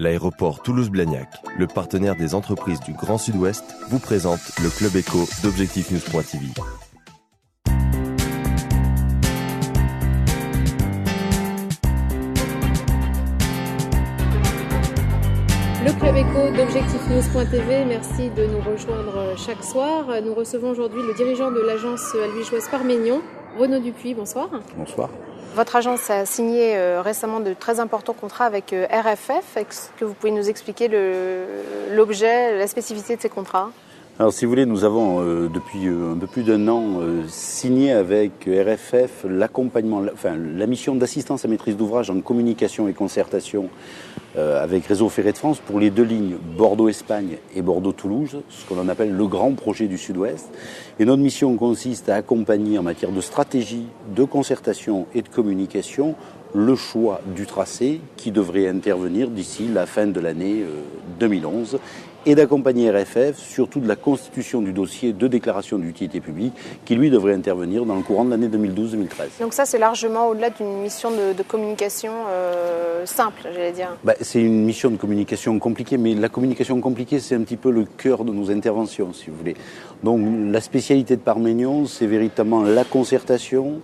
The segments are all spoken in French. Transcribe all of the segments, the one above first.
L'aéroport Toulouse-Blagnac, le partenaire des entreprises du Grand Sud-Ouest, vous présente le Club Éco d'Objectif-News.tv. Le Club Éco d'Objectif-News.tv, merci de nous rejoindre chaque soir. Nous recevons aujourd'hui le dirigeant de l'agence albigeoise Parmenion, Renaud Dupuis. Bonsoir. Bonsoir. Votre agence a signé récemment de très importants contrats avec RFF. Est-ce que vous pouvez nous expliquer l'objet, la spécificité de ces contrats ? Alors si vous voulez, nous avons depuis un peu plus d'un an signé avec RFF l'accompagnement, la mission d'assistance à maîtrise d'ouvrage en communication et concertation avec Réseau Ferré de France pour les deux lignes Bordeaux-Espagne et Bordeaux-Toulouse, ce que l'on appelle le grand projet du Sud-Ouest. Et notre mission consiste à accompagner en matière de stratégie, de concertation et de communication le choix du tracé qui devrait intervenir d'ici la fin de l'année 2011 et d'accompagner RFF surtout de la constitution du dossier de déclaration d'utilité publique qui lui devrait intervenir dans le courant de l'année 2012-2013. Donc ça c'est largement au-delà d'une mission de communication simple, j'allais dire. C'est une mission de communication compliquée, mais la communication compliquée c'est un petit peu le cœur de nos interventions si vous voulez. Donc la spécialité de Parmenion c'est véritablement la concertation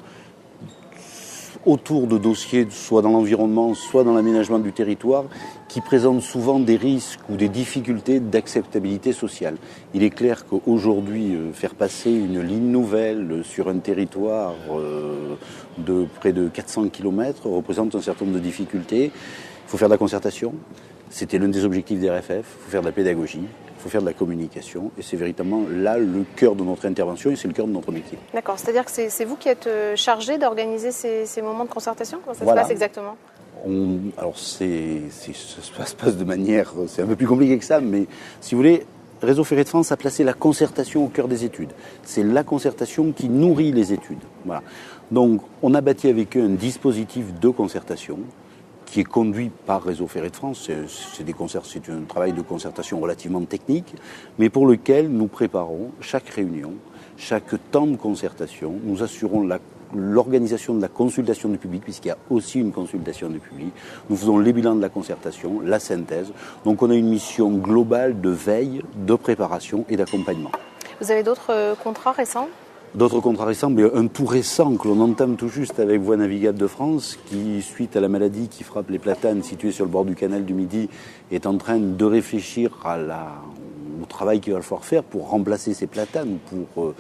autour de dossiers, soit dans l'environnement, soit dans l'aménagement du territoire, qui présentent souvent des risques ou des difficultés d'acceptabilité sociale. Il est clair qu'aujourd'hui, faire passer une ligne nouvelle sur un territoire de près de 400 km représente un certain nombre de difficultés. Il faut faire de la concertation. C'était l'un des objectifs des RFF. Il faut faire de la pédagogie. Il faut faire de la communication et c'est véritablement là le cœur de notre intervention et c'est le cœur de notre métier. D'accord, c'est-à-dire que c'est vous qui êtes chargé d'organiser ces moments de concertation ? Comment ça se passe exactement ? Alors ça se passe de manière, c'est un peu plus compliqué que ça, mais si vous voulez, Réseau Ferré de France a placé la concertation au cœur des études. C'est la concertation qui nourrit les études. Voilà. Donc on a bâti avec eux un dispositif de concertation qui est conduit par Réseau Ferré de France. C'est un travail de concertation relativement technique, mais pour lequel nous préparons chaque réunion, chaque temps de concertation. Nous assurons l'organisation de la consultation du public, puisqu'il y a aussi une consultation du public. Nous faisons les bilans de la concertation, la synthèse. Donc on a une mission globale de veille, de préparation et d'accompagnement. Vous avez d'autres contrats récents ? D'autres contrats récents, mais un tout récent que l'on entame tout juste avec Voies navigables de France, qui, suite à la maladie qui frappe les platanes situés sur le bord du canal du Midi, est en train de réfléchir au travail qu'il va falloir faire pour remplacer ces platanes, pour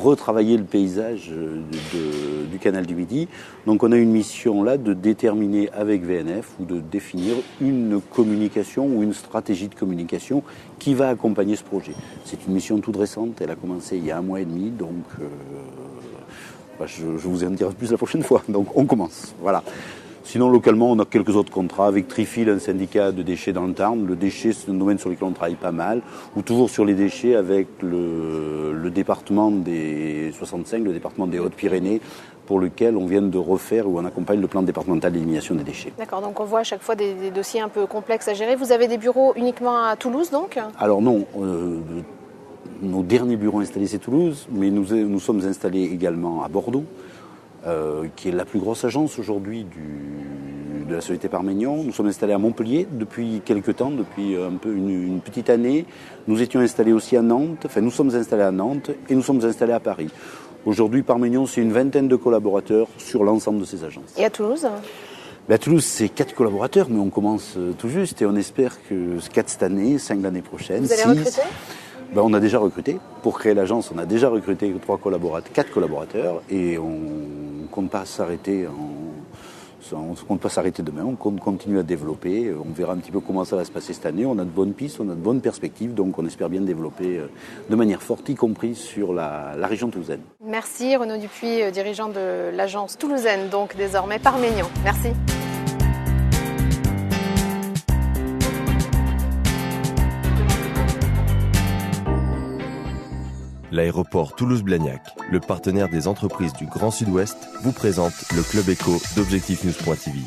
retravailler le paysage du canal du Midi. Donc on a une mission là de déterminer avec VNF ou de définir une communication ou une stratégie de communication qui va accompagner ce projet. C'est une mission toute récente, elle a commencé il y a 1 mois et demi, donc je vous en dirai plus la prochaine fois. Donc on commence, voilà. Sinon, localement, on a quelques autres contrats avec Trifil, un syndicat de déchets dans le Tarn. Le déchet, c'est un domaine sur lequel on travaille pas mal. Ou toujours sur les déchets avec le département des 65, le département des Hautes-Pyrénées, pour lequel on vient de refaire, où on accompagne le plan départemental d'élimination des déchets. D'accord, donc on voit à chaque fois des dossiers un peu complexes à gérer. Vous avez des bureaux uniquement à Toulouse, donc ? Alors non, nos derniers bureaux installés, c'est Toulouse, mais nous sommes installés également à Bordeaux, qui est la plus grosse agence aujourd'hui de la société Parmenion. Nous sommes installés à Montpellier depuis quelques temps, depuis un peu une petite année. Nous étions installés aussi à Nantes, nous sommes installés à Nantes et nous sommes installés à Paris. Aujourd'hui, Parmenion, c'est une 20aine de collaborateurs sur l'ensemble de ces agences. Et à Toulouse ? À Toulouse, c'est 4 collaborateurs, mais on commence tout juste et on espère que 4 cette année, 5 l'année prochaine, Vous allez 6... recruter ? On a déjà recruté. Pour créer l'agence, on a déjà recruté 4 collaborateurs et on ne compte pas s'arrêter demain, on compte continuer à développer. On verra un petit peu comment ça va se passer cette année. On a de bonnes pistes, on a de bonnes perspectives, donc on espère bien développer de manière forte, y compris sur la région toulousaine. Merci Renaud Dupuis, dirigeant de l'agence toulousaine, donc désormais Parmenion. Merci. L'aéroport Toulouse-Blagnac, le partenaire des entreprises du Grand Sud-Ouest, vous présente le Club Éco d'Objectif-News.tv.